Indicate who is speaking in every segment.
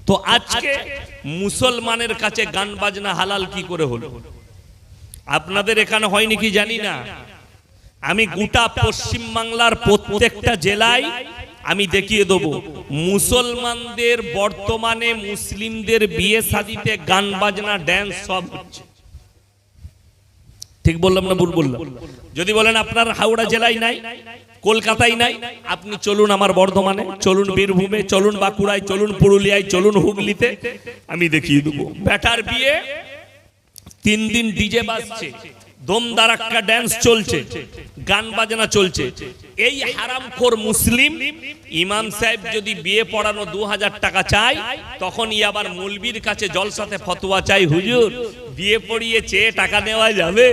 Speaker 1: তো আজকে মুসলমানের কাছে গান বাজনা হালাল কি করে হলো? আপনাদের এখানে হয়নি কি জানি না, আমি গোটা পশ্চিম বাংলার প্রত্যেকটা জেলায় আমি দেখিয়ে দেব মুসলমানদের বর্তমানে মুসলিমদের বিয়ে শাদিতে গান বাজনা ড্যান্স সব হচ্ছে। ঠিক বললাম না ভুল বললাম? যদি বলেন আপনার হাওড়া জেলায় নাই, কলকাতায় নাই, আপনি চলুন আমার বর্ধমানে, চলুন বীরভূমে, চলুন বাঁকুড়ায়, চলুন পুরুলিয়ায়, চলুন হুগলিতে, আমি দেখিয়ে দেবো বেটার বিয়ে 3 দিন ডিজে বাজছে, দমদারাক্কা ড্যান্স চলছে, গান বাজনা চলছে। এই হারামখোর মুসলিম ইমাম সাহেব যদি বিয়ে পড়ানো 2000 টাকা চাই, তখনই আবার মৌলবীর কাছে জলসাতে ফতোয়া চাই, হুজুর বিয়ে পড়িয়ে চেয়ে টাকা নেওয়া যাবে?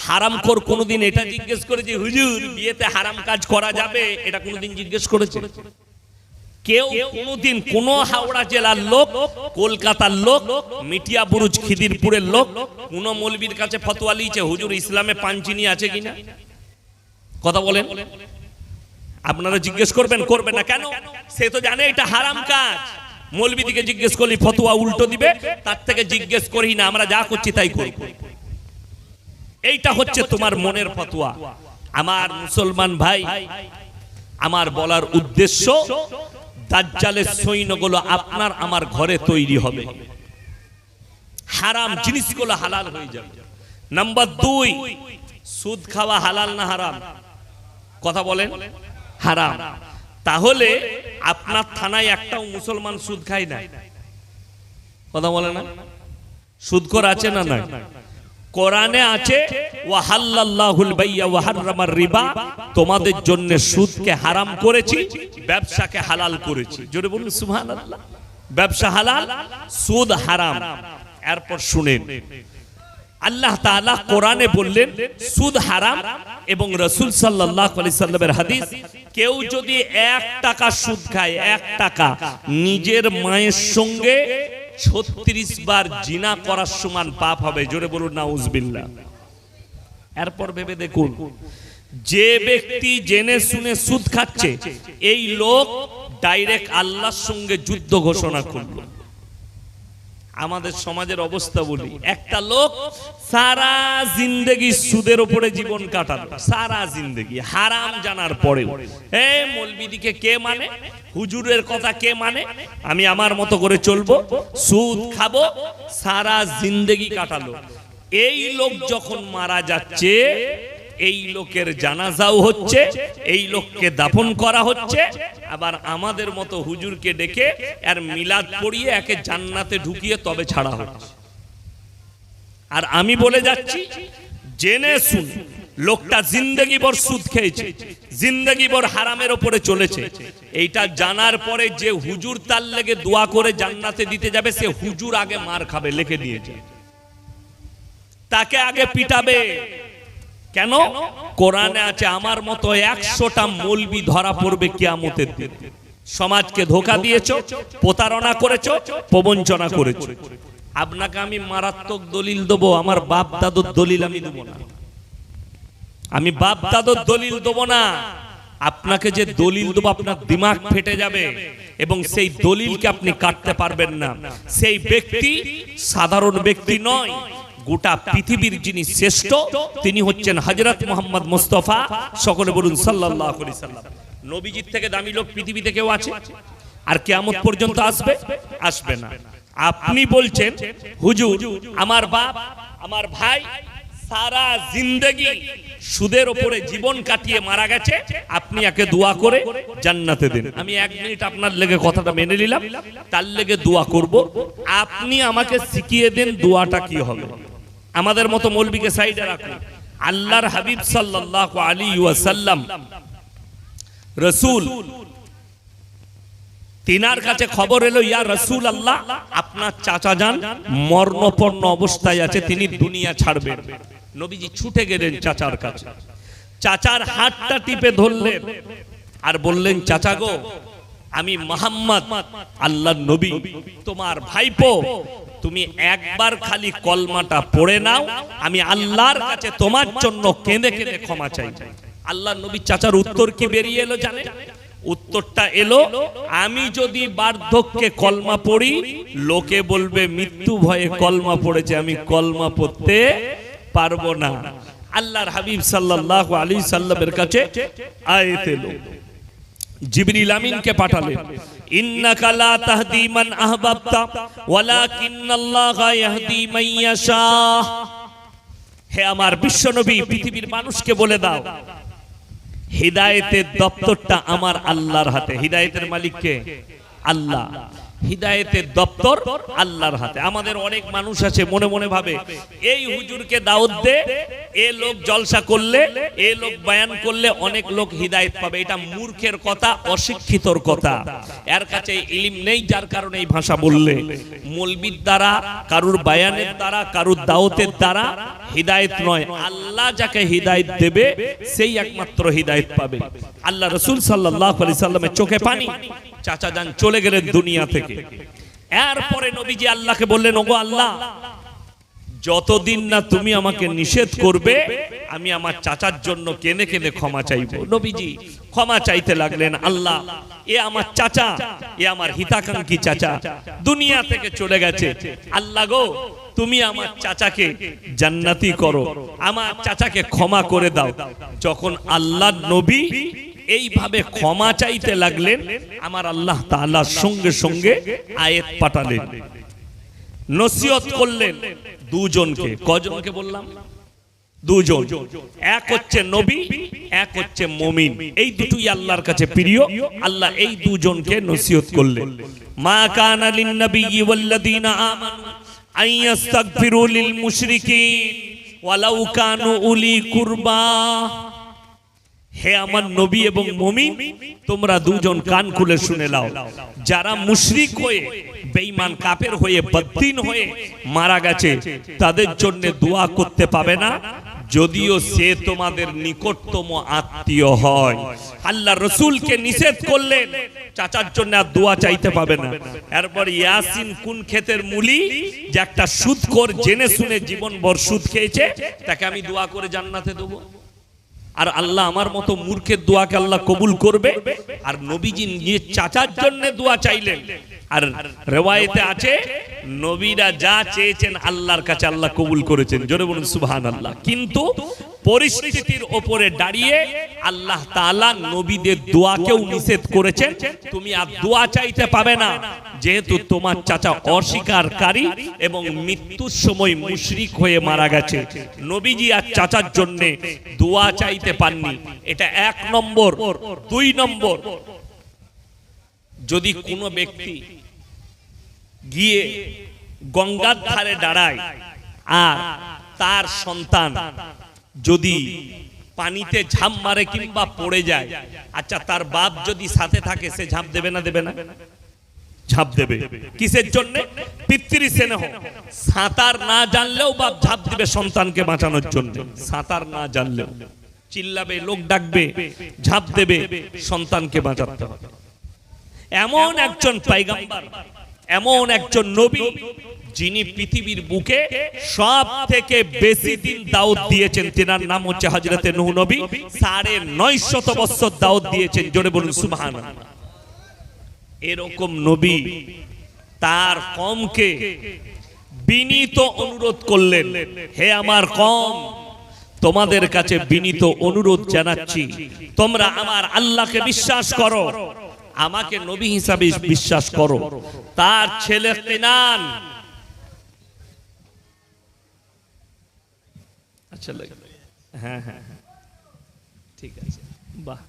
Speaker 1: হারামখোর কোনোদিন এটা জিজ্ঞেস করেছে হুজুর বিয়েতে হারাম কাজ করা যাবে? এটা কোনোদিন জিজ্ঞেস করেছে কেউ? কোনোদিন কোন হাওড়া জেলার লোক, কলকাতার লোক, মিটিয়া বুরুজ খিদিরপুরের লোক কোন মৌলবীর কাছে ফতোয়া লিয়েছে হুজুর ইসলামে পাঞ্চিনি আছে কিনা? কথা বলেন। আপনারা জিজ্ঞেস করবেন? করবেন না কেন? সে তো জানে এটা হারাম কাজ। মৌলবী দিকে জিজ্ঞেস করলে ফতোয়া উল্টো দিবে, তার থেকে জিজ্ঞেস করি না, আমরা যা করছি তাই করি। এইটা হচ্ছে তোমার মনের ফতোয়া। আমার মুসলমান ভাই, আমার বলার উদ্দেশ্য দাজ্জালের সৈন্যগুলো আপনার আমার ঘরে তৈরি হবে, হারাম জিনিসগুলো হালাল হয়ে যাবে। নাম্বার 2, সুদ খাওয়া হালাল না হারাম? কথা বলেন। হারাম। তাহলে আপনার থানায় একটাও মুসলমান সুদ খায় না? কথা বলে না? সুদখোর আছে না নাই? কোরআনে আছে ওয়াহাল্লাল্লাহুল বাইয়া ওয়া হাররামার রিবা, তোমাদের জন্য সুদকে হারাম করেছি, ব্যবসাকে হালাল করেছি। জোরে বলুন সুবহানাল্লাহ। ব্যবসা হালাল, সুদ হারাম। এরপর শুনেন, আল্লাহ তাআলা কোরআনে বললেন সুদ হারাম, এবং রাসূল সাল্লাল্লাহু আলাইহি সাল্লামের হাদিস, কেউ যদি 1 টাকা সুদ খায়, 1 টাকা, নিজের মায়ের সঙ্গে 36 বার জিনা করার সমান পাপ হবে। জোরে বলুন নাউজুবিল্লাহ। এরপর ভেবে দেখুন, যে ব্যক্তি জেনে শুনে সুদ খাচ্ছে, এই লোক ডাইরেক্ট আল্লাহর সঙ্গে যুদ্ধ ঘোষণা করল। আমাদের সমাজের অবস্থা বলি, একটা লোক সারা জিন্দেগি সুদের উপরে জীবন কাটালো, সারা জিন্দেগি হারাম জানার পরেও। এই মৌলবীদিকে কে মানে, হুজুরের কথা কে মানে, আমি আমার মতো করে চলবো, সুদ খাবো, সারা জিন্দেগি কাটালো। এই লোক যখন মারা যাচ্ছে, এই লোকের জানাজাও হচ্ছে, এই লোককে দাফন করা হচ্ছে, আবার আমাদের মতো হুজুরকে ডেকে আর মিলাদ পড়িয়ে একে জান্নাতে ঢুকিয়ে তবে ছাড়া হচ্ছে। আর আমি বলে যাচ্ছি, জেনে শুন লোকটা জিন্দেগি ভর সুদ খেয়েছে, জিন্দেগি ভর হারামের উপরে চলেছে। এইটা জানার পরে যে হুজুর তার লেগে দোয়া করে জান্নাতে দিতে যাবে, সে হুজুর আগে মার খাবে, লিখে দিয়েছে। তাকে আগে পিটাবে। কেন? কোরআনে আছে আমার মতো 100টা মৌলবি ধরা পড়বে কিয়ামতের দিন। সমাজকে ধোঁকা দিয়েছো, প্রতারণা করেছো, প্রবঞ্চনা করেছো। আপনাকে আমি মারাত্মক দলিল দেবো, আমার বাপ দাদুর দলিল আমি দেবো না। আমি বাপ দাদুর দলিল দেবো না। আপনাকে যে দলিল দেবো আপনার দিমাগ ফেটে যাবে, এবং সেই দলিলকে আপনি কাটতে পারবেন না। সেই ব্যক্তি সাধারণ ব্যক্তি নয়, গোটা পৃথিবীর যিনি শ্রেষ্ঠ, তিনি হচ্ছেন হযরত মুহাম্মদ মুস্তাফা, সকলে বলুন সাল্লাল্লাহু আলাইহি সাল্লাম। নবীজির থেকে দামি লোক পৃথিবীতে কেউ আছে? আর কিয়ামত পর্যন্ত আসবে? আসবে না। আপনি বলছেন হুজুর আমার বাপ আমার ভাই সারা জিন্দেগি সুদের উপরে জীবন কাটিয়ে মারা গেছে, আপনি একে দোয়া করে জান্নাতে দেন। আমি 1 মিনিট আপনার লেগে কথাটা মেনে নিলাম, তার লেগে দোয়া করব। আপনি আমাকে শিখিয়ে দেন দোয়াটা কি হবে। আমাদের মতো মৌলবীকে সাইডে রাখুন। আল্লাহর হাবিব সাল্লাল্লাহু আলাইহি ওয়াসাল্লাম রাসূল, তিনার কাছে খবর এলো, ইয়া রাসূলুল্লাহ, আপনার চাচা যান মরণপন্ন অবস্থায় আছে, তিনি দুনিয়া ছাড়বেন। নবীজি ছুটে গেলেন চাচার কাছে, চাচার হাতটা টিপে ধরলেন আর বললেন, চাচা গো, আমি মুহাম্মদ আল্লাহর নবী, তোমার ভাইপো, তুমি একবার খালি কলমাটা পড়ে নাও, আমি আল্লাহর কাছে তোমার জন্য কেঁদে কেঁদে ক্ষমা চাই। আল্লাহর নবী চাচার উত্তর কি বেরিয়ে এলো জানেন? উত্তরটা এলো, আমি যদি বার্ধক্যে কলমা পড়ি লোকে বলবে মৃত্যু ভয়ে কলমা পড়েছে, আমি কলমা পড়তে পারবো না। আল্লাহর হাবিব সাল্লাল্লাহু আলাইহি সাল্লামের কাছে আয়াত এলো, জিবরিল আমিনকে পাঠালেন, ইন্নাকা লা তাহদি মান আহবাবতা ওয়ালাকিন্নাল্লাহা ইয়াহদি মান ইয়াশা। হে আমার বিশ্বনবী, পৃথিবীর মানুষকে বলে দাও হিদায়াতের দপ্তরটা আমার আল্লাহর হাতে। হিদায়াতের মালিক কে? আল্লাহ। হিদায়াতের দপ্তর আল্লাহর হাতে। আমাদের অনেক মানুষ আছে মনে মনে ভাবে এই হুজুরকে দাওয়াত দে, এ লোক জলসা করলে, এ লোক বয়ান করলে অনেক লোক হিদায়াত পাবে। এটা মূর্খের কথা, অশিক্ষিতর কথা। এর কাছে ইলম নেই, যার কারণে এই ভাষা বললে। মৌলবীর দ্বারা, কারুর বয়ানের দ্বারা, কারুর দাওয়াতের দ্বারা হিদায়াত নয়, আল্লাহ যাকে হিদায়াত দেবে সেই একমাত্র হিদায়াত পাবে। আল্লাহ রাসূল সাল্লাল্লাহু আলাইহি সাল্লামের চোখে পানি, চাচা যান চলে গেলেন দুনিয়া থেকে। এরপরে নবীজি আল্লাহকে বললেন, ওগো আল্লাহ, যতদিন না তুমি আমাকে নিষেধ করবে আমি আমার চাচার জন্য কেঁদে কেঁদে ক্ষমা চাইবো। নবীজি ক্ষমা চাইতে লাগলেন, আল্লাহ এ আমার চাচা, এ আমার হিতাকাঙ্ক্ষী চাচা দুনিয়া থেকে চলে গেছে, আল্লাহ গো তুমি আমার চাচাকে জান্নাতি করো, আমার চাচাকে ক্ষমা করে দাও। যখন আল্লাহর নবী এইভাবে ক্ষমা চাইতে লাগলেন, আমার আল্লাহ তাআলা সঙ্গে সঙ্গে আয়াত পাঠালেন, নসিহত করলেন দুজনকে। কজনকে বললাম? দুজন। এক হচ্ছে নবী, এক হচ্ছে মুমিন। এই দুটোই আল্লাহর কাছে প্রিয়। আল্লাহ এই দুজনকে নসিহত করলেন, মা কানা লিন নবিয়্যি ওয়াল্লাযীনা আমানু আন ইস্তাগফিরু লিল মুশরিকিন ওয়ালাউ কানু উলি কুরবা। হে আমার নবী এবং মুমিন, তোমরা দুজন কান খুলে শুনে নাও, যারা মুশরিক হয়ে, বেঈমান কাফের হয়ে, বদ্দিন হয়ে মারা গেছে তাদের জন্য দোয়া করতে পাবে না, যদিও সে তোমাদের নিকটতম আত্মীয় হয়। আল্লাহ রাসূলকে নিষেধ করলেন চাচার জন্য আর দোয়া চাইতে পাবে না। এরপর ইয়াসিন কোন ক্ষেতের মুলি, যে একটা সুদখোর জেনে শুনে জীবনভর সুদ খেয়েছে, তাকে আমি দোয়া করে জান্নাতে দেবো? আর আল্লাহ আমার মতো মূর্খের দোয়াকে আল্লাহ কবুল করবে? আর নবীজি নিজের চাচার জন্য দোয়া চাইলেন। আর রিওয়ায়েতে আছে নবীরা যা চেয়েছেন আল্লাহর কাছে আল্লাহ কবুল করেছেন। জোরে বলুন সুবহানাল্লাহ। কিন্তু পরিস্থিতির উপরে দাঁড়িয়ে আল্লাহ তাআলা নবীদের দোয়াকেও নিষেধ করেছেন, তুমি আর দোয়া চাইতে পাবে না, যেহেতু তোমার চাচা অস্বীকারী এবং মৃত্যুর সময় মুশরিক হয়ে মারা গেছে। নবীজি আর চাচার জন্য দোয়া চাইতে পাননি। এটা এক নম্বর। দুই নম্বর, যদি কোনো ব্যক্তি গিয়ে গঙ্গার ধারে দাঁড়ায় আর তার সন্তান যদি পানিতে ঝাঁপ মারে কিংবা পড়ে যায়, আচ্ছা তার বাপ যদি সাথে থাকে সে ঝাঁপ দেবে না? দেবে না? ঝাঁপ দেবে। কিসের জন্য? পিতৃ স্নেহ। সাঁতার না জানলেও বাপ ঝাঁপ দিবে সন্তানকে বাঁচানোর জন্য। সাঁতার না জানলেও চিল্লাবে, লোক ডাকবে, ঝাঁপ দেবে, সন্তানকে বাঁচাতে হবে। এমন একজন পয়গম্বর, এমন একজন নবী, যিনি পৃথিবীর বুকে সব থেকে বেশি দিন দাওয়াত দিয়েছেন, তেনার নাম হচ্ছে হযরতে নূহ নবী। ৯৫০ বছর দাওয়াত দিয়েছেন। জোরে বলুন সুবহানাল্লাহ। এরকম নবী তার কওমকে বিনীত অনুরোধ করলেন, হে আমার কওম, তোমাদের কাছে বিনীত অনুরোধ জানাচ্ছি, তোমরা আমার আল্লাহকে বিশ্বাস করো, আমাকে নবী হিসাবে বিশ্বাস করো। তার ছেলে কিনান, আচ্ছা লাগে, হ্যাঁ হ্যাঁ ঠিক আছে, বাহ।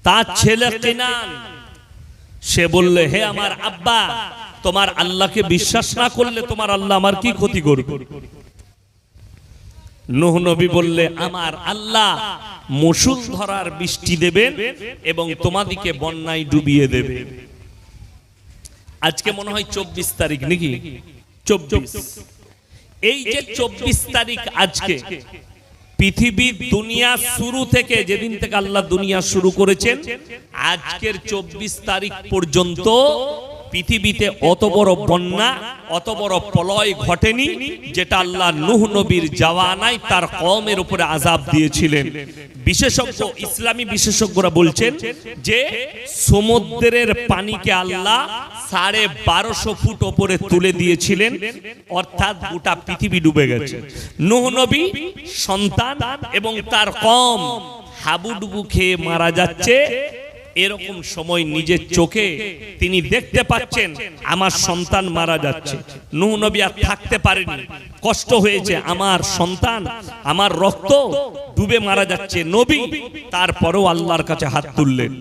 Speaker 1: তার ছেলে কিনান, সে বললে, হে আমার আব্বা, তোমার আল্লাহকে বিশ্বাস না করলে তোমার আল্লাহ আমার কি ক্ষতি করবে? নূহ নবী বললে, আমার আল্লাহ মুষলধারার বৃষ্টি দেবেন এবং তোমাদিকে বন্যায় ডুবিয়ে দেবে। আজকে মনে হয় 24 তারিখ নাকি? 24। এই যে 24 তারিখ, আজকে পৃথিবীর দুনিয়া শুরু থেকে, যেদিন থেকে আল্লাহ দুনিয়া শুরু করেছেন, আজকের 24 তারিখ পর্যন্ত পৃথিবীতে অত বড় বন্যা, অত বড় প্রলয় ঘটেনি যেটা আল্লাহ নূহ নবীর জাওয়ানায় তার কওমের উপরে আযাব দিয়েছিলেন। বিশেষজ্ঞ, ইসলামী বিশেষজ্ঞরা বলছেন যে সমুদ্রের পানিকে আল্লাহ 1250 ফুট উপরে তুলে দিয়েছিলেন, অর্থাৎ গোটা পৃথিবী ডুবে গেছে। নূহ নবী সন্তান এবং তার কওম হাবুডুবু খেয়ে মারা যাচ্ছে। এরকম সময় নিজের চোখে তিনি দেখতে পাচ্ছেন আমার সন্তান মারা যাচ্ছে। নূহ নবী আর থাকতে পারেনি, কষ্ট হয়েছে, আমার সন্তান, আমার রক্ত ডুবে মারা যাচ্ছে। নবী তারপরেও আল্লাহর কাছে হাত তুললেন,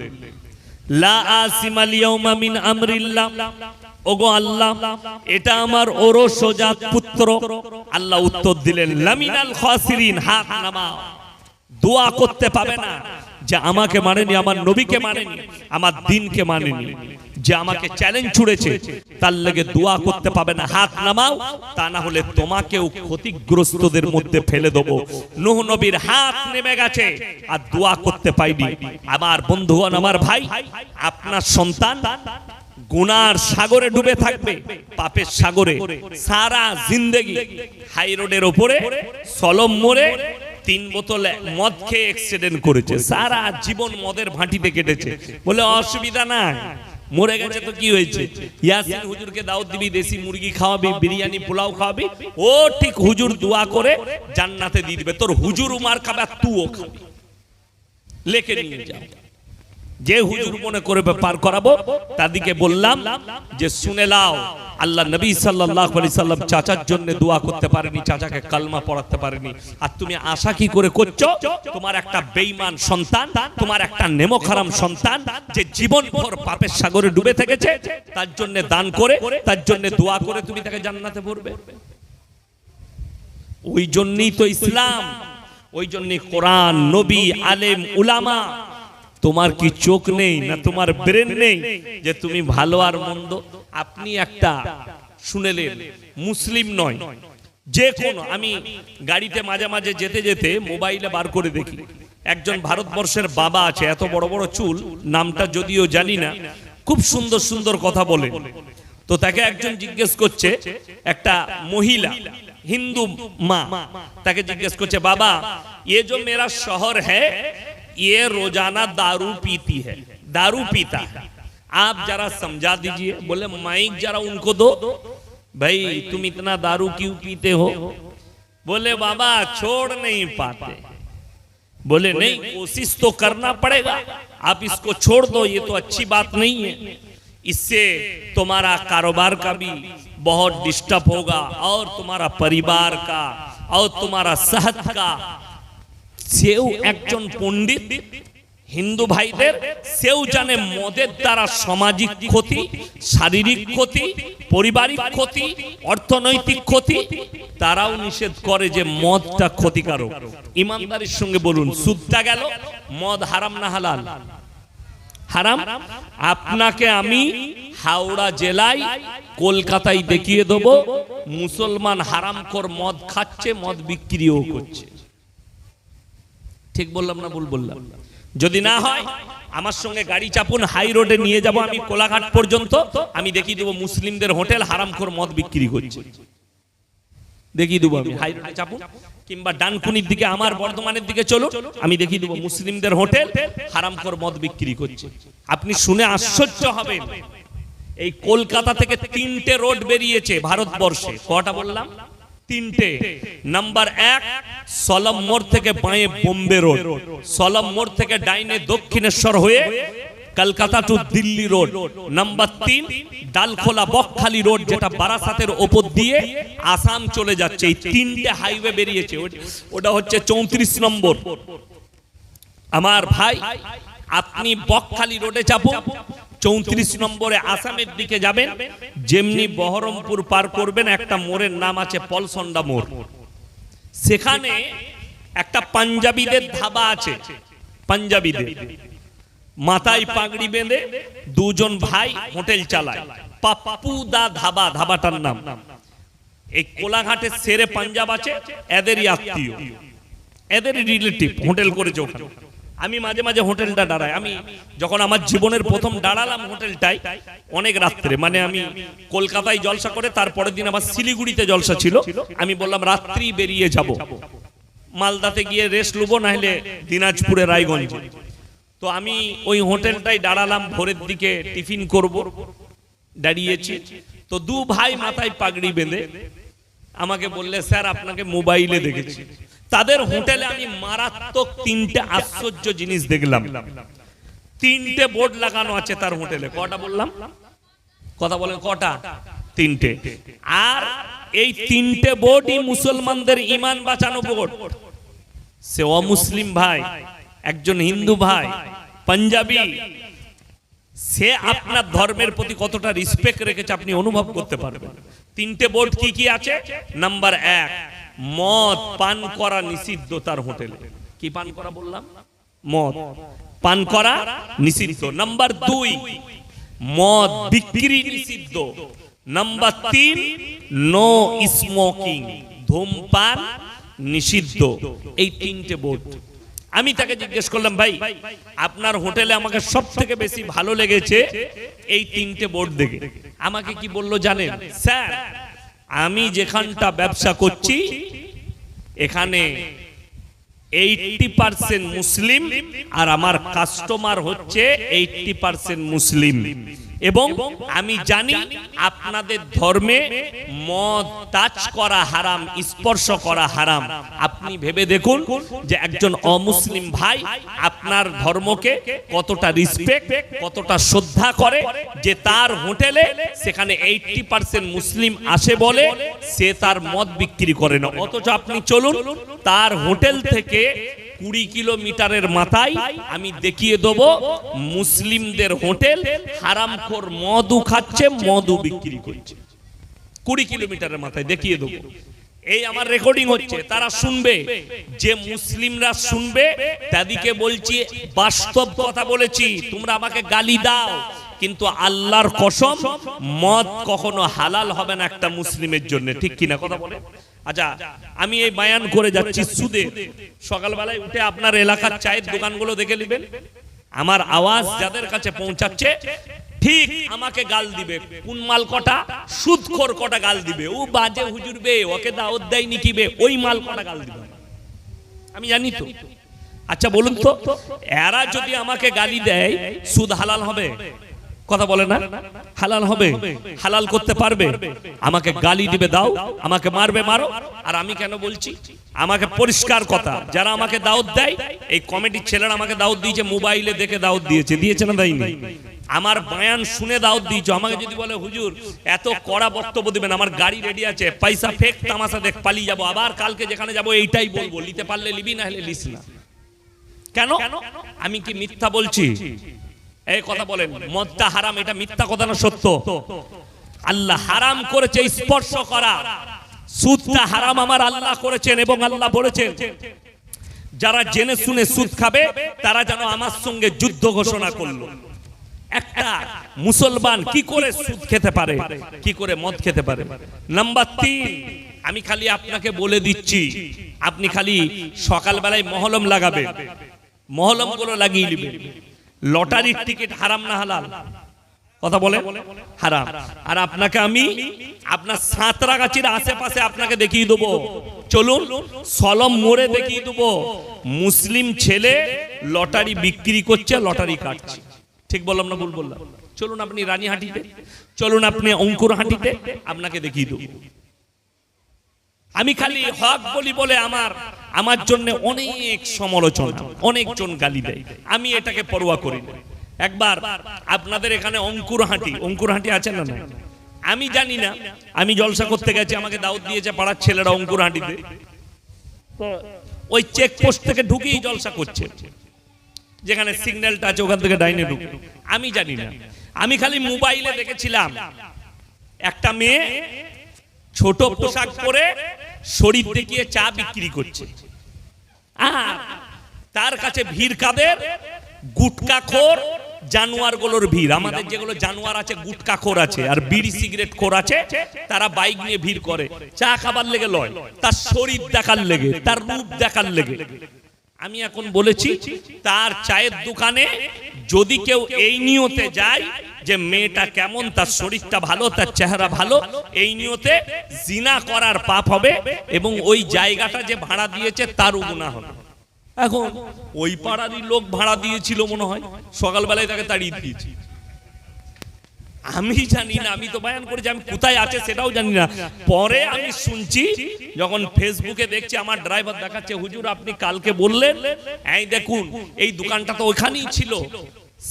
Speaker 1: লা আসিমাল ইয়াউমা মিন আমরিল্লাহ, ওগো আল্লাহ এটা আমার ওরসজাত পুত্র। আল্লাহ উত্তর দিলেন, লামিনাল খাসিরিন, হাত নামাও। দোয়া করতে পাবে না যে আমাকে মানেনি, আমার নবীকে মানেনি, আমার দ্বীনকে মানেনি, যে আমাকে চ্যালেঞ্জ ছুড়েছে, তার লেগে দোয়া করতে পাবে না, হাত নামাও, তা না হলে তোমাকেও ক্ষতিগ্রস্তদের মধ্যে ফেলে দেবো। নূহ নবীর হাত নেমে গেছে আর দোয়া করতে পাইনি। আমার বন্ধুগণ, আমার ভাই, আপনার সন্তান গুনার সাগরে ডুবে থাকবে, পাপের সাগরে, সারা জিন্দেগি হাই রোডের উপরে সলম মোড়ে 3 বোতল মদ খেয়ে অ্যাক্সিডেন্ট করেছে, সারা জীবন মদের ভাঁটিতে কেটেছে, বলে অসুবিধা নাই, মরে গেছে তো কি হয়েছে, ইয়াসিন হুজুরকে দাওয়াত দিবি, দেশি মুরগি খাওয়াবি, বিরিয়ানি পোলাও খাওয়াবি, ও ঠিক হুজুর দোয়া করে জান্নাতে দিয়ে দিবে, তোর হুজুর উমার খাবে আর তুইও খাবি, লেখে নিয়ে যাও। যে হুজুর মনে করে পার করাবো তাদিকে বললাম যে শুনে লাও, আল্লাহ নবী সাল্লাল্লাহু আলাইহি সাল্লাম চাচার জন্য দোয়া করতে পারেনি, চাচাকে কালমা পড়াতে পারেনি, আর তুমি আশা কি করে করছো তোমার একটা বেঈমান সন্তান, তোমার একটা নেমক হারাম সন্তান যে জীবনভর পাপের সাগরে ডুবে থেকেছে, তার জন্য দান করে, তার জন্য দোয়া করে তুমি তাকে জান্নাতে ভরবে? ওই জন্যই তো ইসলাম, ওই জন্যই কোরআন, নবী, আলেম, উলামা। তোমার কি চোখ নেই না তোমার ব্রেন নেই যে তুমি ভালো আর মন্দ? আপনি একটা শুনেলেন, মুসলিম নয় যে কোনো, আমি গাড়িতে মাঝে মাঝে যেতে যেতে মোবাইলে বার করে দেখি, একজন ভারতবর্ষের বাবা আছে, এত বড় বড় চুল, নামটা যদিও জানি না, খুব সুন্দর সুন্দর কথা বলে। তো তাকে একজন জিজ্ঞেস করছে, একটা মহিলা হিন্দু মা তাকে জিজ্ঞেস করছে, বাবা ये जो मेरा शौहर है ये रोजाना दारू पीती है, दारू पीता है, आप जरा समझा दीजिए। बोले माइक जरा उनको दो, भाई तुम इतना दारू क्यों पीते हो? बोले बाबा छोड़ नहीं पाते। बोले नहीं, कोशिश तो करना पड़ेगा, आप इसको छोड़ दो, ये तो अच्छी बात नहीं है, इससे तुम्हारा कारोबार का भी बहुत डिस्टर्ब होगा और तुम्हारा परिवार का और तुम्हारा सेहत का। सेও একজন পণ্ডিত হিন্দু ভাইদের, সেও জানে মদের দ্বারা সামাজিক ক্ষতি, শারীরিক ক্ষতি, পারিবারিক ক্ষতি, অর্থনৈতিক ক্ষতি, তারাও নিষেধ করে যে মদটা ক্ষতিকারক। ইমানদারির সঙ্গে বলুন, সুদটা গেল, মদ হারাম না হালাল? হারাম। আপনাকে আমি হাওড়া জেলায়, কলকাতায় দেখিয়ে দেবো মুসলমান হারামখোর মদ খাচ্ছে, মদ বিক্রিও করছে। ঠিক বললাম না ভুল বললাম? যদি না হয় আমার সঙ্গে গাড়ি চাপুন, হাই রোডে নিয়ে যাব আমি কোলাঘাট পর্যন্ত, আমি দেখিয়ে দেবো মুসলিমদের হোটেল হারামখোর মদ বিক্রি করছে, দেখিয়ে দেবো আমি। হাই রোডে চাপুন কিংবা ডানকুনির দিকে, আমার বর্ধমানের দিকে চলুন, আমি দেখিয়ে দেবো মুসলিমদের হোটেল হারামখোর মদ বিক্রি করছে। আপনি শুনে আশ্চর্য হবেন, এই কলকাতা থেকে 3টে রোড বেরিয়েছে ভারতবর্ষে। কটা বললাম? 3টে। নাম্বার 1 সলম মোড় থেকে বাঁয়ে বোম্বে রোড, সলম মোড় থেকে ডাইনে দক্ষিণেশ্বর হয়ে Kolkata to Delhi road. Number 3 Dalkhola Bakkhali road, যেটা বারাসাতের ওপর দিয়ে আসাম চলে যাচ্ছে। এই 3টে হাইওয়ে বেরিয়েছে, ওটা হচ্ছে 34 নম্বর। আমার ভাই, আপনি বকখালি রোডে চাপুন, 34 নম্বরে আসামের দিকে যাবেন, যেমনি বহরমপুর পার করবেন, একটা মোড়ের নাম আছে পলসন্ডা মোড়। সেখানে একটা পাঞ্জাবিদের ধাবা আছে, পাঞ্জাবিদের, মাথায় পাগড়ি বেঁধে দুজন ভাই হোটেল চালায়, পাপ্পুদা ধাবা, ধাবাটার নাম। এই কোলাঘাটের শেরে পাঞ্জাব আছে, এদেরই আত্মীয়, এদেরই রিলেটিভ হোটেল করেছে ওখানে। আমি মাঝে মাঝে হোটেলটা দাঁড়াই। আমি যখন আমার জীবনের প্রথম দাঁড়ালাম হোটেলটাই অনেক রাত্রে, মানে আমি কলকাতায় জলসা করে তারপরের দিন আবার শিলিগুড়িতে জলসা ছিল, আমি বললাম রাত্রি বেরিয়ে যাব, মালদাতে গিয়ে রেস্ট নেবো, না হলে দিনাজপুরে রায়গঞ্জ। তো আমি ওই হোটেলটাই দাঁড়ালাম, ভোরের দিকে টিফিন করব, দাঁড়িয়েছি। তো দু ভাই মাথায় পাগড়ি বেঁধে আমাকে বললে, স্যার আপনাকে মোবাইলে দেখেছি। তাদের হোটেলে আমি মারাত্মক তিনটে আশ্চর্য জিনিস দেখলাম। তিনটে বোর্ড লাগানো আছে তার হোটেলে। কটা বললাম? কথা বলেন কটা? তিনটে। আর এই তিনটে বোর্ডই মুসলমানদের ঈমান বাঁচানো বোর্ড। সে অমুসলিম ভাই, একজন হিন্দু ভাই, পাঞ্জাবি, সে আপনার ধর্মের প্রতি কতটা রেসপেক্ট রেখেছে আপনি অনুভব করতে পারবেন। তিনটে বোর্ড কি কি আছে? নাম্বার 1, মদ পান করা নিষিদ্ধ তার হোটেলে। কি পান করা বললাম? মদ পান করা নিষিদ্ধ। নাম্বার 2, মদ বিক্রি নিষিদ্ধ। নাম্বার 3, নো স্মোকিং, ধূমপান নিষিদ্ধ। এই তিনটে বোর্ড। আমি তাকে জিজ্ঞেস করলাম, ভাই আপনার হোটেলে আমাকে সব থেকে বেশি ভালো লেগেছে এই তিনটে বোর্ড দেখে। আমাকে কি বললো জানেন? স্যার আমি যেখানটা ব্যবসা করছি এখানে 80% মুসলিম আর আমার কাস্টমার হচ্ছে 80% মুসলিম, এবং আমি জানি আপনাদের ধর্মে মদ টাচ করা হারাম, স্পর্শ করা হারাম। আপনি ভেবে দেখুন যে একজন অমুসলিম ভাই আপনার ধর্মকে কতটা রেসপেক্ট, কতটা শ্রদ্ধা করে, যে তার হোটেলে সেখানে 80% মুসলিম আসে বলে সে তার মদ বিক্রি করে না। অথচ আপনি চলুন তার হোটেল থেকে 20 কিলোমিটারের মাথায় আমি দেখিয়ে দেবো মুসলিমদের হোটেল, হারামখোর মদু খাচ্ছে, মদু বিক্রি করছে। 20 কিলোমিটারের মাথায় দেখিয়ে দেবো। এই আমার রেকর্ডিং হচ্ছে, তারা শুনবে, যে মুসলিমরা শুনবে তাদেরকে বলছি বাস্তব কথা বলেছি। তোমরা আমাকে গালি দাও, কিন্তু আল্লাহর কসম মদ কখনো হালাল হবে না একটা মুসলিমের জন্য। ঠিক কিনা কথা বলে? আচ্ছা আমি এই বায়ান করে যাচ্ছি সুদে। সকালবেলায় উঠে আপনার এলাকার চায়ের দোকানগুলো দেখে নেবেন, আমার আওয়াজ যাদের কাছে পৌঁছাচ্ছে ঠিক আমাকে গাল দিবে। কোন মাল কটা? সুদখোর কটা গাল দিবে। ও বাজে হুজুর বে, ওকে দাওয়াত দেয়নি কি বে, ওই মাল কটা গাল দিবে। আমি জানি তো। আচ্ছা বলুন তো, এরা যদি আমাকে গালি দেয় সুদ হালাল হবে? কথা বলে না? হালাল হবে? হালাল করতে পারবে? আমাকে গালি দিবে দাও, আমাকে মারবে মারো। আর আমি কেন বলছি? আমাকে পরিষ্কার কথা, যারা আমাকে দাওয়াত দেয়, এই কমিটির ছেলেরা আমাকে দাওয়াত দিয়েছে, মোবাইলে দেখে দাওয়াত দিয়েছে, দিয়েছে না দেয়নি? আমার বয়ান শুনে দাওয়াত দিয়েছো। আমাকে যদি বলে হুজুর এত কড়া বক্তব্য দিবেন, আমার গাড়ি রেডি আছে, পয়সা ফেক তামাশা দেখ পালিয়ে যাবো, আবার কালকে যেখানে যাবো এইটাই বলবো, নিতে পারলে নিবি, না হলে লিস না। কেন? আমি কি মিথ্যা বলছি? এই কথা বলেন মদটা হারাম, এটা মিথ্যা কথা না সত্য? আল্লাহ হারাম করেছে স্পর্শ করা। সুদটা হারাম আমার আল্লাহ করেছেন, এবং আল্লাহ বলেছেন যারা জেনে শুনে সুদ খাবে তারা যেন আমার সঙ্গে যুদ্ধ ঘোষণা করলো। একটা মুসলমান কি করে সুদ খেতে পারে, কি করে মদ খেতে পারে? নাম্বার 3, আমি খালি আপনাকে বলে দিচ্ছি, আপনি খালি সকালবেলায় মহলম লাগাবেন, মহলম গুলো লাগিয়ে নেবেন। লটারির টিকিট হারাম না হালাল? কথা বলে হারাম। আর আপনাকে আমি আপনার সাঁতরাগাছির আশেপাশে আপনাকে দেখিয়ে দেবো, চলুন সলম মোড়ে দেখিয়ে দেবো মুসলিম ছেলে লটারি বিক্রি করছে, লটারি কাটছে। ঠিক বললাম না ভুল বললাম? চলুন আপনি রানীহাটিতে, চলুন আপনি অঙ্কুরহাটিতে, আপনাকে দেখিয়ে দেবো। আমি খালি হক বলি বলে আমার জন্য অনেক সমালোচনা, অনেকজন গালি দেয়, আমি এটাকে পরোয়া করি না। একবার আপনাদের এখানে অঙ্কুরহাটি আছে না? আমি জানি না, আমি জলসা করতে গেছি, আমাকে দাওয়াত দিয়েছে পাড়ার ছেলেরা অঙ্কুরহাটিতে। ওই চেকপোস্ট থেকে ঢুকেই জলসা করছে, যেখানে সিগন্যালটা আছে ওখান থেকে ডাইনে ঢুকে। আমি জানি না, আমি খালি মোবাইলে দেখেছিলাম একটা মেয়ে ছোট পোশাক পরে শরীর দেখিয়ে চা বিক্রি করছে। তার কাছে ভিড় কাদের? গুটকাখোর জানোয়ারগুলোর ভিড়। আমাদের যেগুলো জানোয়ার আছে গুটকাখোর আছে আর বিড়ি সিগারেট খোর আছে, তারা বাইক নিয়ে ভিড় করে চা খাবার লেগে লয়, তার শরীর দেখার লেগে, তার রূপ দেখার লেগে। আমি এখন বলেছি তার চায়ের দোকানে যদি কেউ এই নিয়তে যায় যে মেয়েটা কেমন, তার শরীরটা ভালো, তার চেহারা ভালো, এই নিয়তে জিনা করার পাপ হবে এবং ওই জায়গাটা যে ভাড়া দিয়েছে তারও গুনাহ হবে। এখন ওই পাড়ারই লোক ভাড়া দিয়েছিল মনে হয়, সকালবেলায় তাকে তাড়িয়ে দিয়েছে। আমি জানি না, আমি তো বয়ান করেছি, আমি কোথায় আছে সেটাও জানি না। পরে আমি শুনছি যখন ফেসবুকে দেখছি, আমার ড্রাইভার দেখাচ্ছে, হুজুর আপনি কালকে বললেন, এই দেখুন এই দোকানটা তো ওখানেই ছিল।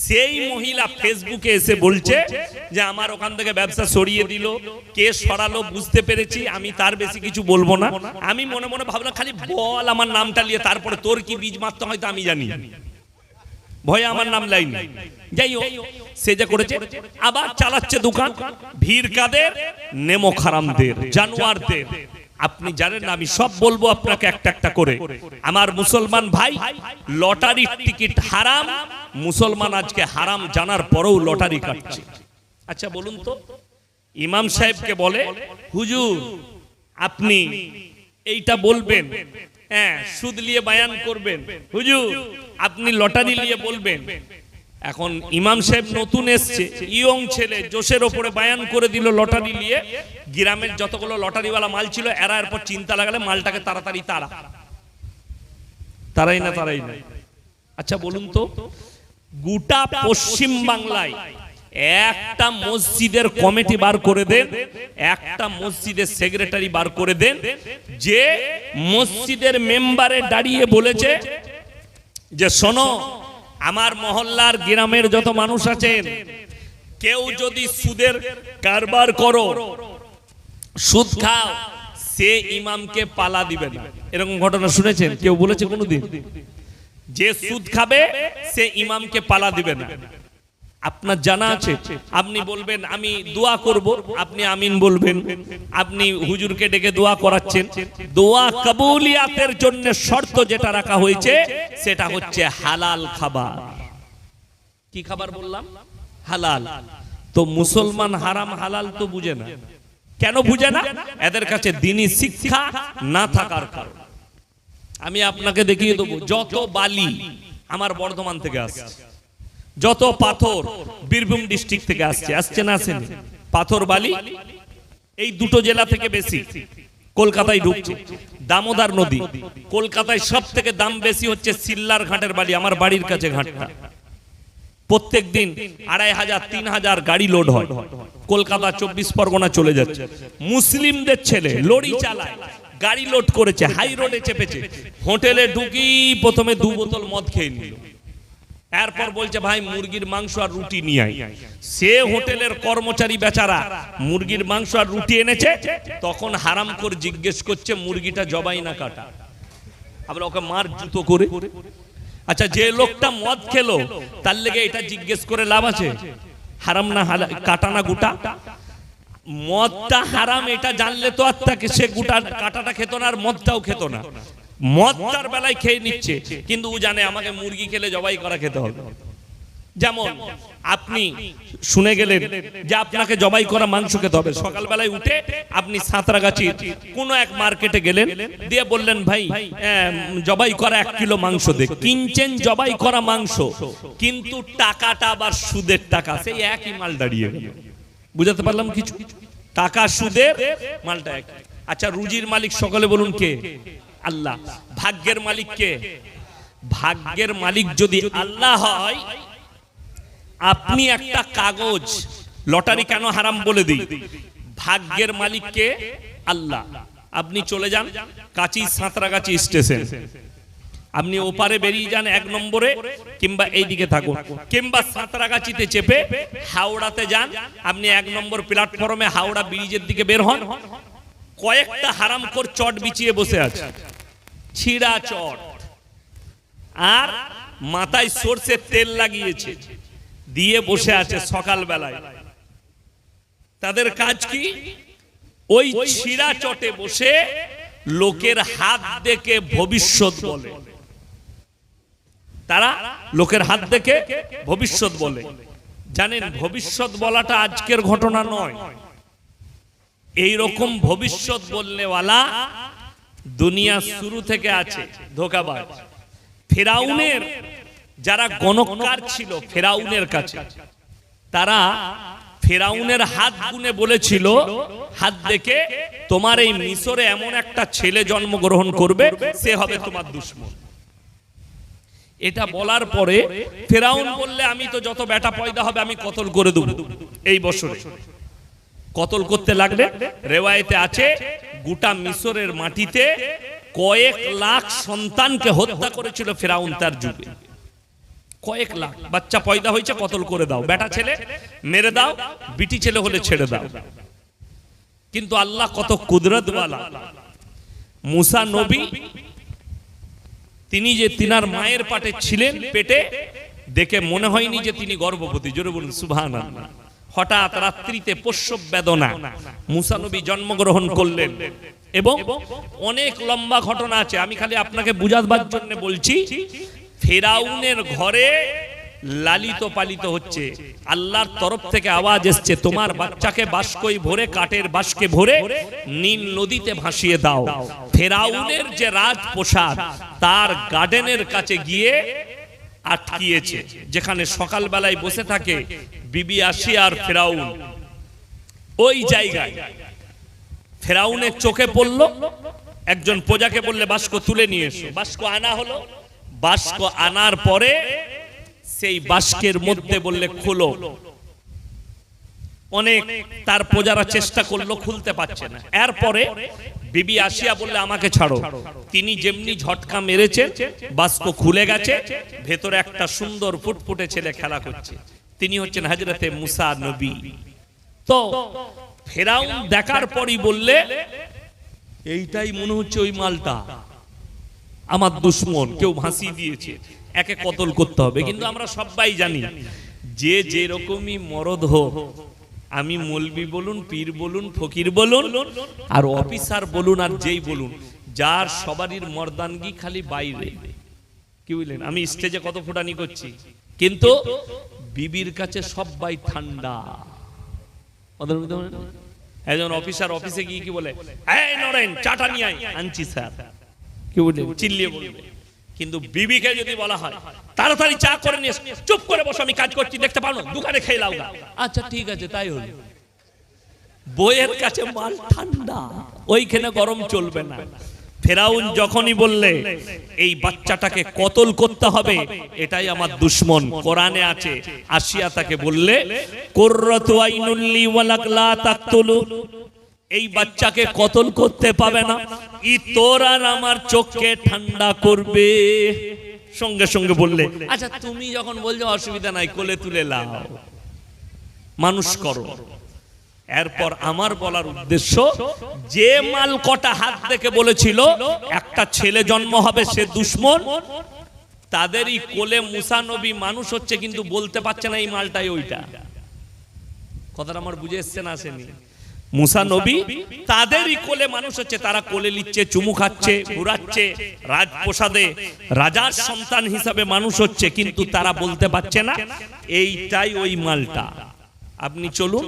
Speaker 1: সেই মহিলা ফেসবুকে এসে বলছে যে আমার ওখান থেকে ব্যবসা সরিয়ে দিল, কে সরালো বুঝতে পেরেছি, আমি তার বেশি কিছু বলবো না। আমি মনে মনে ভাবলাম খালি বল আমার নামটা নিয়ে, তারপরে তোর কি বীজ মারতে হয়তো আমি জানি, ভয়ে আমার নাম লাইন। যাই হোক, সে যা করেছে, আবার চালাচ্ছে দোকান। ভিড় কাদের? নেমো খারামদের, জানোয়ারদের। আপনি জানেন না, আমি সব বলবো আপনাকে একটা একটা করে। আমার মুসলমান ভাই, লটারির টিকিট হারাম। মুসলমান আজকে হারাম জানার পরেও লটারি কাটছে। আচ্ছা বলুন তো, ইমাম সাহেবকে বলে হুজুর আপনি এইটা বলবেন, হ্যাঁ সুদ নিয়ে বয়ান করবেন, হুজুর আপনি লটারি নিয়ে বলবেন। এখন ইমাম সাহেব নতুন এসছে, ইয়ং ছেলে, জোশের ওপরে বয়ান করে দিল লটারি নিয়ে। গ্রামের যতগুলো লটারিওয়ালা মাল ছিল, এরা এরপর চিন্তা লাগালে মালটাকে তাড়াতাড়ি তারাই না। আচ্ছা বলুন তো, গোটা পশ্চিম বাংলায় একটা মসজিদের কমিটি বার করে দেন, একটা মসজিদের সেক্রেটারি বার করে দেন, যে মসজিদের মেম্বারে দাঁড়িয়ে বলেছে যে শোনো, আমার মহল্লার গ্রামের যত মানুষ আছেন, কেউ যদি সুদের কারবার করো, সুদ খাও, সে ইমামকে পালা দিবে না। এরকম ঘটনা শুনেছেন? কেউ বলেছে কোনোদিন যে সুদ খাবে সে ইমামকে পালা দিবে না? আপনার জানা আছে? আপনি বলবেন আমি দোয়া করব, আপনি আমিন বলবেন। আপনি হুজুরকে ডেকে দোয়া করাচ্ছেন। দোয়া কবুলিয়াতের জন্য শর্ত যেটা রাখা হয়েছে সেটা হচ্ছে হালাল খাবার। কি খাবার বললাম? হালাল। তো মুসলমান হারাম হালাল তো বুঝে না। কেন বুঝে না? এদের কাছে দ্বীনি শিক্ষা না থাকার কারণে। আমি আপনাকে দেখিয়ে দেবো, যত বালি আমার বর্ধমান থেকে আসছে, যত পাথর বীরভূম ডিস্ট্রিক্ট থেকে আসছে না আসেনি? পাথর বালি এই দুটো জেলা থেকে বেশি কলকাতায় ঢুকছে। দামোদর নদী, কলকাতায় সব থেকে দাম বেশি হচ্ছে সিল্লার ঘাটের বালি, আমার বাড়ির কাছে ঘাটটা। প্রত্যেক দিন 2500 3000 গাড়ি লোড হয়, কলকাতা 24 পরগনা চলে যাচ্ছে। মুসলিমদের ছেলে লরি চালায়, গাড়ি লোড করেছে, হাই রোডে চেপেছে, হোটেলে ঢুকি প্রথমে 2 বোতল মদ খেয়ে নিল, এরপর বলছে ভাই মুরগির মাংস আর রুটি নিয়ে আয়। সে হোটেলের কর্মচারী বেচারা মুরগির মাংস আর রুটি এনেছে, তখন হারাম করে জিজ্ঞেস করছে মুরগিটা জবাই না কাটা। আমরা ওকে মার জুতো করে। আচ্ছা যে লোকটা মদ খেলো তার লেগে এটা জিজ্ঞেস করে লাভ আছে? হারাম না কাটা না গোটা? মদটা হারাম এটা জানলে তো আর তাকে সে গোটা কাটাটা খেত না, আর মদটাও খেত না। মদটার বেলায় খেয়ে নিচ্ছে, কিন্তু ও জানে আমাকে মুরগি খেলে জবাই করা খেতে হবে। যেমন আপনি শুনে গেলেন যে আপনাকে জবাই করা মাংস খেতে হবে, সকালবেলায় উঠে আপনি সাঁতরাগাছির কোনো এক মার্কেটে গেলেন, দিয়ে বললেন ভাই জবাই করা 1 কিলো মাংস দে। কিনছেন জবাই করা মাংস, কিন্তু টাকাটা আবার সুদের টাকা, সেই একই মাল দাঁড়িয়ে গেল। বুঝাতে পারলাম কিছু? টাকা সুদের, মালটা এক। আচ্ছা রুজির মালিক সকলে বলুন কে? আল্লাহ। ভাগ্যের মালিক কে? ভাগ্যের মালিক যদি আল্লাহ হয়, আপনি একটা কাগজ, লটারি কেন হারাম বলে দিই, ভাগ্যের মালিক কে? আল্লাহ। আপনি চলে যান কাঁচি সাঁতরাগাছি স্টেশন, আপনি ওপারে বেরিয়ে যান 1 নম্বরে, কিংবা এইদিকে থাকুন, কিংবা সাঁতরাগাছিতে চেপে হাওড়াতে যান। আপনি 1 নম্বর প্ল্যাটফর্মে হাওড়া ব্রিজের দিকে বের হন, কয়েকটা হারামখোর চট বিছিয়ে বসে আছে, ছিড়া চট, আর মাথায় সরষের তেল লাগিয়েছে, দিয়ে বসে আছে সকাল বেলায়। তাদের কাজ কি? ওই ছিড়া চটে বসে লোকের হাত দেখে ভবিষ্যৎ বলে। তারা লোকের হাত দেখে ভবিষ্যৎ বলে। জানেন ভবিষ্যৎ বলাটা আজকের ঘটনা নয়, এই রকম ভবিষ্যৎ বলনেওয়ালা দুনিয়া শুরু থেকে আছে, ধোঁকাবাজ। ফেরাউনের যারা গণককার ছিল ফেরাউনের কাছে, তারা ফেরাউনের হাত গুনে বলেছিল, হাত দেখে তোমার এই মিশরে এমন একটা ছেলে জন্মগ্রহণ করবে, সে হবে তোমার দুশমন। এটা বলার পরে ফেরাউন বললে, আমি তো যত বেটা পয়দা হবে আমি কতল করে দেব এই বছরে। কতল করতে লাগলে, রেওয়ায়েতে আছে গোটা মিশরের মাটিতে কয়েক লাখ সন্তানকে হত্যা করেছিল ফেরাউন তার যুগে। কয়েক লাখ বাচ্চা পয়দা হয়েছে, কতল করে দাও, বেটা ছেলে মেরে দাও, বিটি ছেলে হলে ছেড়ে দাও। কিন্তু আল্লাহ কত কুদরতওয়ালা, মুসা নবী তিনি যে তিনার মায়ের পেটে ছিলেন, পেটে দেখে মনে হয়নি যে তিনি গর্ভবতী। জোরে বলুন সুবহানাল্লাহ। হঠাৎ রাত্রিতে প্রসব বেদনা, মুসা নবী জন্মগ্রহণ করলেন। এবং অনেক লম্বা ঘটনা আছে, আমি খালি আপনাকে বুঝাবার জন্য বলছি। ফেরাউনের ঘরে লালিত পালিত হচ্ছে, আল্লাহর তরফ থেকে আওয়াজ এসছে, তোমার বাচ্চাকে বাস্কই ভরে, কাঠের বাস্কে ভরে নীল নদীতে ভাসিয়ে দাও। ফেরাউনের যে রাজপ্রাসাদ তার গার্ডেনের কাছে গিয়ে আটকিয়েছে, যেখানে সকালবেলায় বসে থাকে বিবি আসিয়া আর ফেরাউন। ওই জায়গায় ফেরাউনের চোখে পড়ল, একজন প্রজাকে বললে বাস্ক তুলে নিয়ে এসো। বাস্ক আনা হলো, বাস্ক আনার পরে সেই বাস্কের মধ্যে বললে খোলো। অনেক তার প্রজারা চেষ্টা করলো, খুলতে পারছে না। এরপরে বিবি আসিয়া বললে আমাকে ছাড়ো। তিনি যেমনি ঝটকা মেরেছেন, বাস্ক খুলে গেছে, ভেতরে একটা সুন্দর ফুটফুটে ছেলে খেলা করছে। তিনি হচ্ছেন হযরতে মুসা নবী। তো ফেরাউন দেখার পরই বললে, এইটাই মনে হচ্ছে ওই মালটা, আমার দুশমন, কেউ ভাসিয়ে দিয়েছে, একে কতল করতে হবে। কিন্তু আমরা সবাই জানি যে যেরকমই মরদ হোক, আমি মৌলবি বলুন, পীর বলুন, ফকির বলুন, আর অফিসার বলুন, আর যেই বলুন, যার সবারই মর্দানগি খালি বাইরে। কি বুঝলেন? আমি স্টেজে কত ফুটানি করছি, কিন্তু বিবির কাছে সবাই ঠান্ডা। একজন অফিসার অফিসে গিয়ে কি বলে, এই নরেন চাটা নিয়ে আয়, আনছি স্যার। কি বুঝলেন? চিল্লিয়ে বলবে। কিন্তু বিবিকে যদি বলা হয় তাড়াতাড়ি চা করে নিয়ে, চুপ করে বসো, আমি কাজ করছি, দেখতে পাও না, দোকানে খেয়ে লাও না। আচ্ছা ঠিক আছে, তাই হলো। বইয়ের কাছে মাল ঠান্ডা, ওইখানে গরম চলবে না। ফেরাউন যখনই বললে এই বাচ্চাটাকে কতল করতে হবে, এটাই আমার দুশমন, কোরআনে আছে, আসিয়া তাকে বললে কুররাতু আইনুল লি ওয়ালাক লা তাকতুলু, এই বাচ্চাকে কতল করতে পাবে না, ই তোর আর আমার চোখকে ঠান্ডা করবে। সঙ্গে সঙ্গে বললে, আচ্ছা তুমি যখন বলছো অসুবিধা নাই, কোলে তুলে লাও, মানুষ করো। এরপর আমার বলার উদ্দেশ্য, যে মাল কটা হাত দেখে বলেছিল একটা ছেলে জন্ম হবে, সে দুশমন, তাদেরই কোলে মুসা নবী মানুষ হচ্ছে, কিন্তু বলতে পারছে না এই মালটাই ওইটা। কথাটা আমার বুঝে এসছে না আসেনি? মুসা নবী তাদেরই কোলে মানুষ হচ্ছে, তারা কোলে নিচ্ছে, চুমু খাচ্ছে, ঘুরাচ্ছে, রাজপ্রাসাদে রাজার সন্তান হিসাবে মানুষ হচ্ছে, কিন্তু তারা বলতে পারছে না এইটাই ওই মালটা। আপনি চলুন,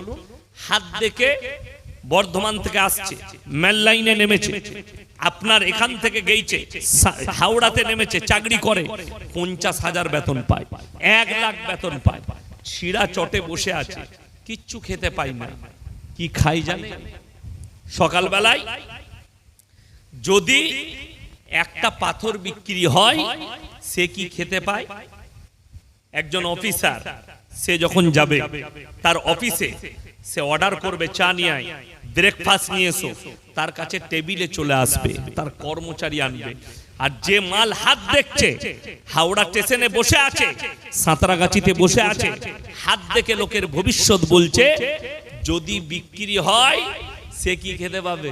Speaker 1: হাত দেখে বর্ধমান থেকে আসছে, মেল লাইনে নেমেছে, আপনার এখান থেকে গেইছে, হাওড়াতে নেমেছে, চাকরি করে, 50,000 বেতন পায়, 1 লাখ বেতন পায়, ছিড়া চটে বসে আছে, কিচ্ছু খেতে পায় না। কি খাই জানে? সকালবেলায় যদি একটা পাথর বিক্রি হয়, সে কি খেতে পায়? একজন অফিসার সে যখন যাবে তার অফিসে, সে অর্ডার করবে চা নিয়ে আয়, ব্রেকফাস্ট নিয়ে এসো, তার কাছে টেবিলে চলে আসবে, তার কর্মচারী আনবে। আর যে মাল হাত দেখছে, হাওড়া স্টেশনে বসে আছে, সাঁতরাগাছিতে বসে আছে, হাত দেখে লোকের ভবিষ্যৎ বলছে, যদি বিক্রি হয় সে কি খেতে পাবে?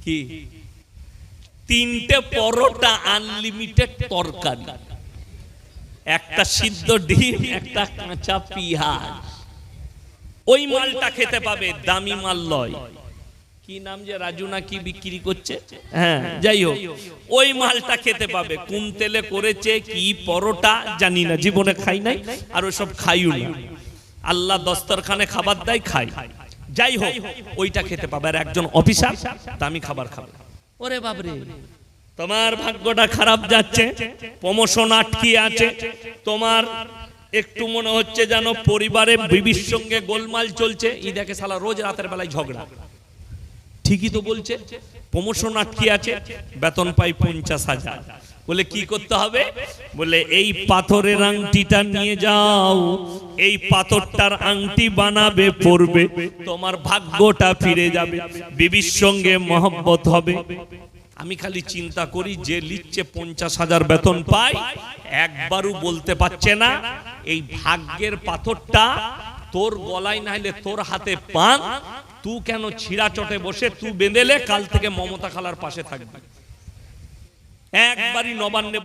Speaker 1: কি? 3টে পরোটা, আনলিমিটেড তরকারি, একটা সিদ্ধ ডিম, একটা কাঁচা পেঁয়াজ, ওই মালটা খেতে পাবে। দামি মাল লয়। কি নাম যে রাজু না কি বিক্রি করছে, হ্যাঁ যাই হোক, ওই মালটা খেতে পাবে। কোন তেলে করেছে, কি পরোটা জানি না, জীবনে খাই নাই, আর ওসব খাইও না। আল্লাহ দস্তরখানে খাবার দেয়, খাই, যাই হোক, ওইটা খেতে পাবে। আর একজন অফিসার দামি খাবার খাবে। ওরে বাবরে, তোমার ভাগ্যটা খারাপ যাচ্ছে, প্রমোশন আটকে আছে, তোমার একটু মনে হচ্ছে যেন পরিবারে বিবির সঙ্গে গোলমাল চলছে, ই দেখে শালা রোজ রাতের বেলায় ঝগড়া। ঠিকই তো বলছে, প্রমোশন আটকে আছে, বেতন পাই 50,000। বলে কি করতে হবে? বলে এই পাথরের আংটিটা নিয়ে যাও, এই পাথরটার আংটি বানাবে, পরবে, তোমার ভাগ্যটা ফিরে যাবে, বিবির সঙ্গে মহব্বত হবে। আমি খালি চিন্তা করি, যে লিখছে 50,000 বেতন পায়, একবারও বলতে পারছে না এই ভাগ্যের পাথরটা তোর গলায় না হলে তোর হাতে পান, তুই কেন ছিঁড়া চটে বসে তুই বেঁধেলে, কাল থেকে মমতা খালার পাশে থাকবি। একবারই নবান্নে